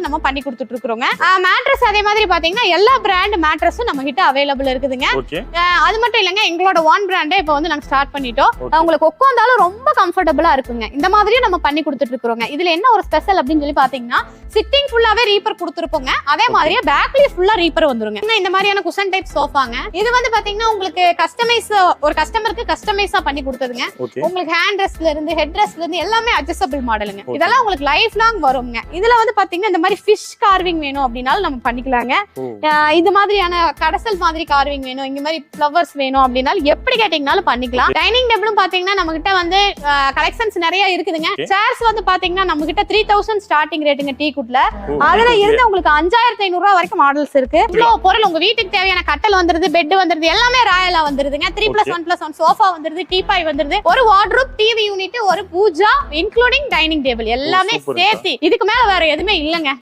நம்ம பண்ணி கொடுத்துட்டு இருக்கோங்க. மேட்ரஸ் அதே மாதிரி பாத்தீங்கன்னா எல்லா பிராண்ட் மேட்ரஸும் நம்ம கிட்ட அவைலபிள் இருக்குதுங்க. அது மட்டும் இல்லங்க, எங்களோட ஓன் பிராண்டே இப்போ வந்து நாங்க ஸ்டார்ட் பண்ணிட்டோம். உங்களுக்கு உட்கார்ந்தாலும் ரொம்ப கம்ஃபர்டபுளா இருக்குங்க. இந்த மாதிரியும் நம்ம பண்ணி கொடுத்துட்டு இருக்கோங்க. இதுல என்ன ஒரு ஸ்பெஷல் அப்படின்னு சொல்லி பாத்தீங்கன்னா சிட்டிங் ஃபுல்லாவே ரீப்பர் கொடுத்துருப்போங்க. அதே மாதிரியே பேக்லயே ஃபுல்லா ரீப்பர் வந்துருங்க. இந்த மாதிரியான குஷன் டைப் சோஃபாங்க. இது வந்து பாத்தீங்கன்னா உங்களுக்கு கஸ்டமைஸ், ஒரு கஸ்டமருக்கு கஸ்டமைஸா பண்ணி கொடுத்ததுங்க. உங்களுக்கு ஹேண்ட் ரெஸ்ட்ல இருந்து ஹெட் ரெஸ்ட்ல இருந்து எல்லாமே அட்ஜஸ்டபிள் மாடலுங்க. இதெல்லாம் உங்களுக்கு லைஃப் லாங் வருங்க. இதுல வந்து பாத்தீங்கன்னா இந்த மாதிரி ஃபிஷ் கார்விங் வேணும் அப்படின்னாலும் நம்ம பண்ணிக்கலாங்க. இது மாதிரியான கடசல் மாதிரி கார்விங் வேணும், இந்த மாதிரி ஃப்ளவர்ஸ் வேணும் அப்படின்னாலும் எப்படி கேட்டீங்கனாலும் பண்ணிக்கலாம். டைனிங் டேபிளும் பாத்தீங்கன்னா நம்ம கிட்ட வந்து கலெக்ஷன்ஸ் நிறைய இருக்குதுங்க. சேர்ஸ் வந்து பாத்தீங்கன்னா நம்ம கிட்ட 3000 ஸ்டார்டிங் ரேட்டுங்க டீ குட்ல. அதுல இருந்து உங்களுக்கு 5500 ரூபாய் வரைக்கும் மாடல்ஸ் இருக்கு. இவ்வளவு பொருள் உங்க வீட்டுக்கு தேவையான கட்டல் வந்துருது, பெட் வந்துருது, எல்லாமே ராயலா வந்துருதுங்க. 3+1+1 சோஃபா வந்துருது, டீபாய் வந்துருது, ஒரு வார்ட்ரோப், டிவி யூனிட், ஒரு பூஜா இன்க்ளூடிங் டைனிங் டேபிள் எல்லாமே சேர்த்து. இதுக்கு மேல வேற எதுவுமே இல்லங்க.